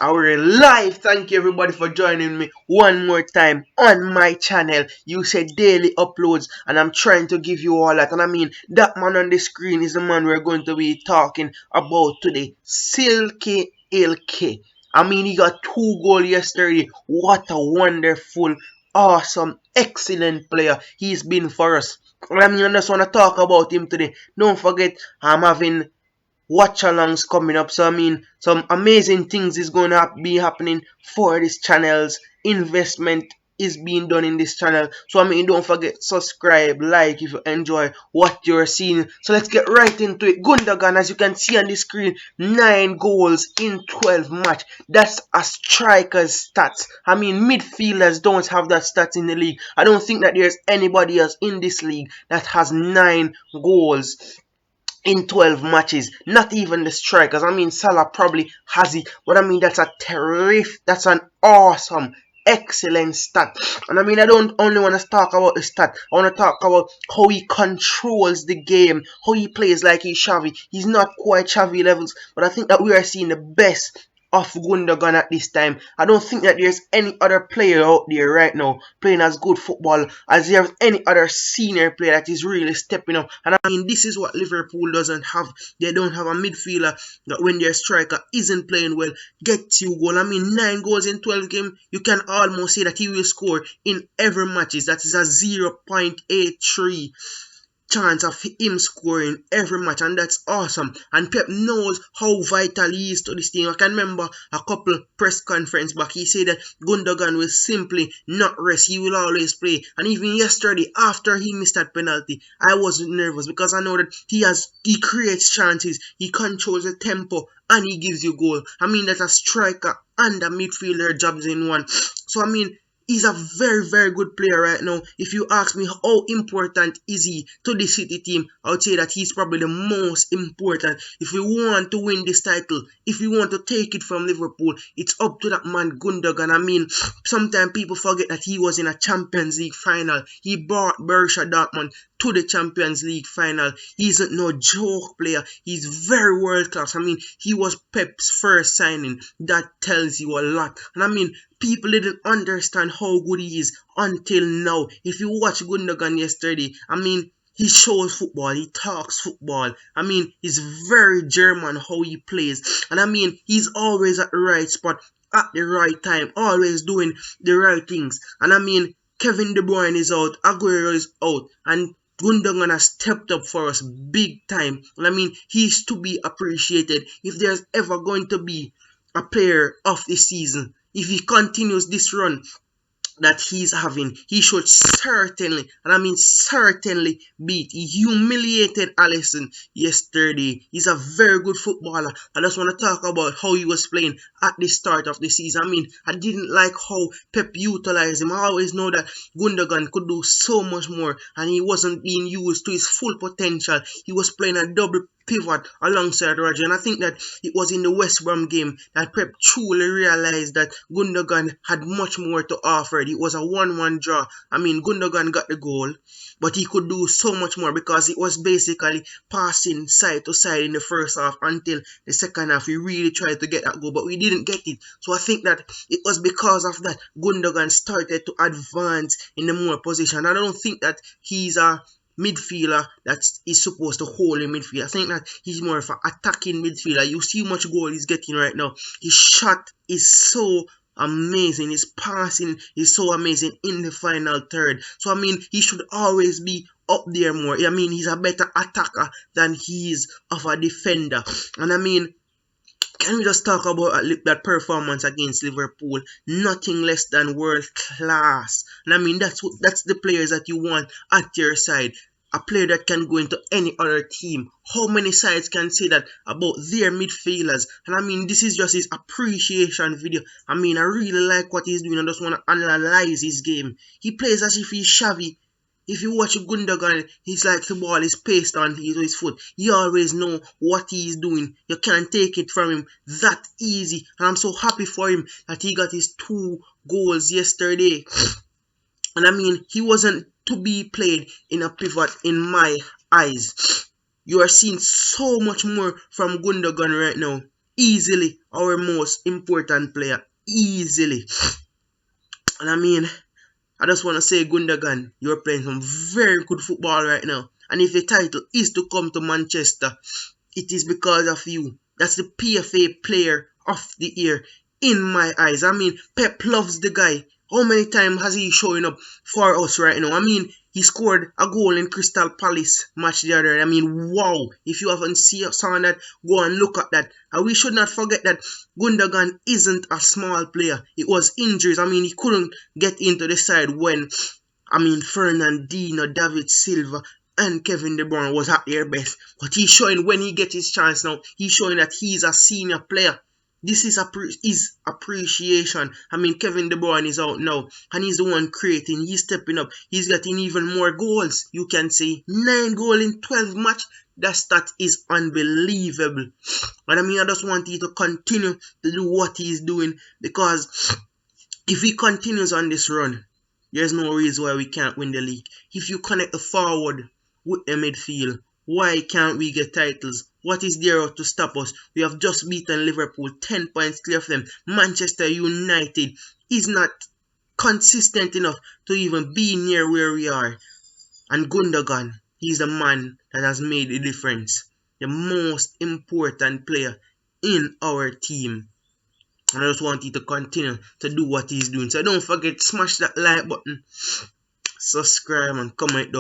Our live. Thank you everybody for joining me one more time on my channel. You said daily uploads, and I'm trying to give you all that. And I mean, that man on the screen is the man we're going to be talking about today. Silky Ilke. I mean, he got 2 goals yesterday. What a wonderful, awesome, excellent player he's been for us. And I mean, I just want to talk about him today. Don't forget, I'm having watch alongs coming up. So I mean, some amazing things is going to be happening for this channel's investment is being done in this channel. So I mean, don't forget subscribe, like if you enjoy what you're seeing. So let's get right into it. Gundogan, as you can see on the screen, 9 goals in 12 match. That's a striker's stats. I mean, midfielders don't have that stats in the league. I don't think that there's anybody else in this league that has 9 goals in 12 matches. Not even the strikers. I mean, Salah probably has it, but I mean, that's a terrific, that's an awesome, excellent stat. And I mean, I don't only want to talk about the stat, I want to talk about how he controls the game, how he plays like he's Xavi. He's not quite Xavi levels, but I think that we are seeing the best of Gundogan at this time. I don't think that there's any other player out there right now playing as good football as there's any other senior player that is really stepping up. And I mean, this is what Liverpool doesn't have. They don't have a midfielder that when their striker isn't playing well, gets you goal. I mean, 9 goals in 12 games, you can almost say that he will score in every matches. That is a 0.83 chance of him scoring every match, and that's awesome. And Pep knows how vital he is to this team. I can remember a couple press conference back, he said that Gundogan will simply not rest, he will always play. And even yesterday, after he missed that penalty, I was nervous because I know that he creates chances, he controls the tempo, and he gives you goal. I mean, that's a striker and a midfielder jobs in one. So I mean, he's a very, very good player right now. If you ask me how important is he to the City team, I would say that he's probably the most important. If we want to win this title, if we want to take it from Liverpool, it's up to that man Gundogan. I mean, sometimes people forget that he was in a Champions League final. He brought Borussia Dortmund to the Champions League final. He's no joke player. He's very world class. I mean, he was Pep's first signing. That tells you a lot. And I mean, people didn't understand how good he is until now. If you watch Gundogan yesterday, I mean, he shows football, he talks football. I mean, he's very German how he plays. And I mean, he's always at the right spot at the right time, always doing the right things. And I mean, Kevin De Bruyne is out, Aguero is out, and Gundogan has stepped up for us big time. And I mean, he's to be appreciated. If there's ever going to be a player of the season, if he continues this run that he's having, he should certainly, and I mean certainly, beat. He humiliated Alisson yesterday. He's a very good footballer. I just want to talk about how he was playing at the start of the season. I mean, I didn't like how Pep utilized him. I always know that Gundogan could do so much more, and he wasn't being used to his full potential. He was playing a double pivot alongside Roger, and I think that it was in the West Brom game that Pep truly realized that Gundogan had much more to offer. It was a 1-1 draw. I mean, Gundogan got the goal, but he could do so much more because it was basically passing side to side in the first half until the second half. We really tried to get that goal, but we didn't get it. So I think that it was because of that Gundogan started to advance in the more position. I don't think that he's a midfielder that is supposed to hold in midfield. I think that he's more of an attacking midfielder. You see how much goal he's getting right now. His shot is so amazing. His passing is so amazing in the final third. So I mean, he should always be up there more. I mean, he's a better attacker than he is of a defender. And I mean, can we just talk about that performance against Liverpool? Nothing less than world class. And I mean, that's the players that you want at your side. A player that can go into any other team. How many sides can say that about their midfielders? And I mean, this is just his appreciation video. I mean, I really like what he's doing. I just want to analyze his game. He plays as if he's Xavi. If you watch Gundogan, he's like the ball is pasted on his foot. You always know what he's doing. You can't take it from him that easy. And I'm so happy for him that he got his 2 goals yesterday. And I mean, he wasn't to be played in a pivot in my eyes. You are seeing so much more from Gundogan right now. easily our most important player. Easily. And I mean, I just want to say, Gundogan, you're playing some very good football right now. And if the title is to come to Manchester, it is because of you. That's the PFA Player of the Year in my eyes. I mean, Pep loves the guy. How many times has he showing up for us right now? I mean, he scored a goal in Crystal Palace match the other day. I mean, wow. If you haven't seen that, go and look at that. And we should not forget that Gundogan isn't a small player. It was injuries. I mean, he couldn't get into the side when, I mean, Fernandinho, David Silva, and Kevin De Bruyne was at their best. But he's showing when he gets his chance now, he's showing that he's a senior player. This is his appreciation. I mean, Kevin De Bruyne is out now, and he's the one creating. He's stepping up. He's getting even more goals. You can say 9 goals in 12 matches. That stat is unbelievable. And I mean, I just want you to continue to do what he's doing, because if he continues on this run, there's no reason why we can't win the league. If you connect the forward with the midfield, why can't we get titles? What is there to stop us? We have just beaten Liverpool, 10 points clear of them. Manchester United is not consistent enough to even be near where we are. And Gundogan, he's the man that has made the difference. The most important player in our team. And I just want you to continue to do what he's doing. So don't forget, smash that like button, subscribe, and comment down.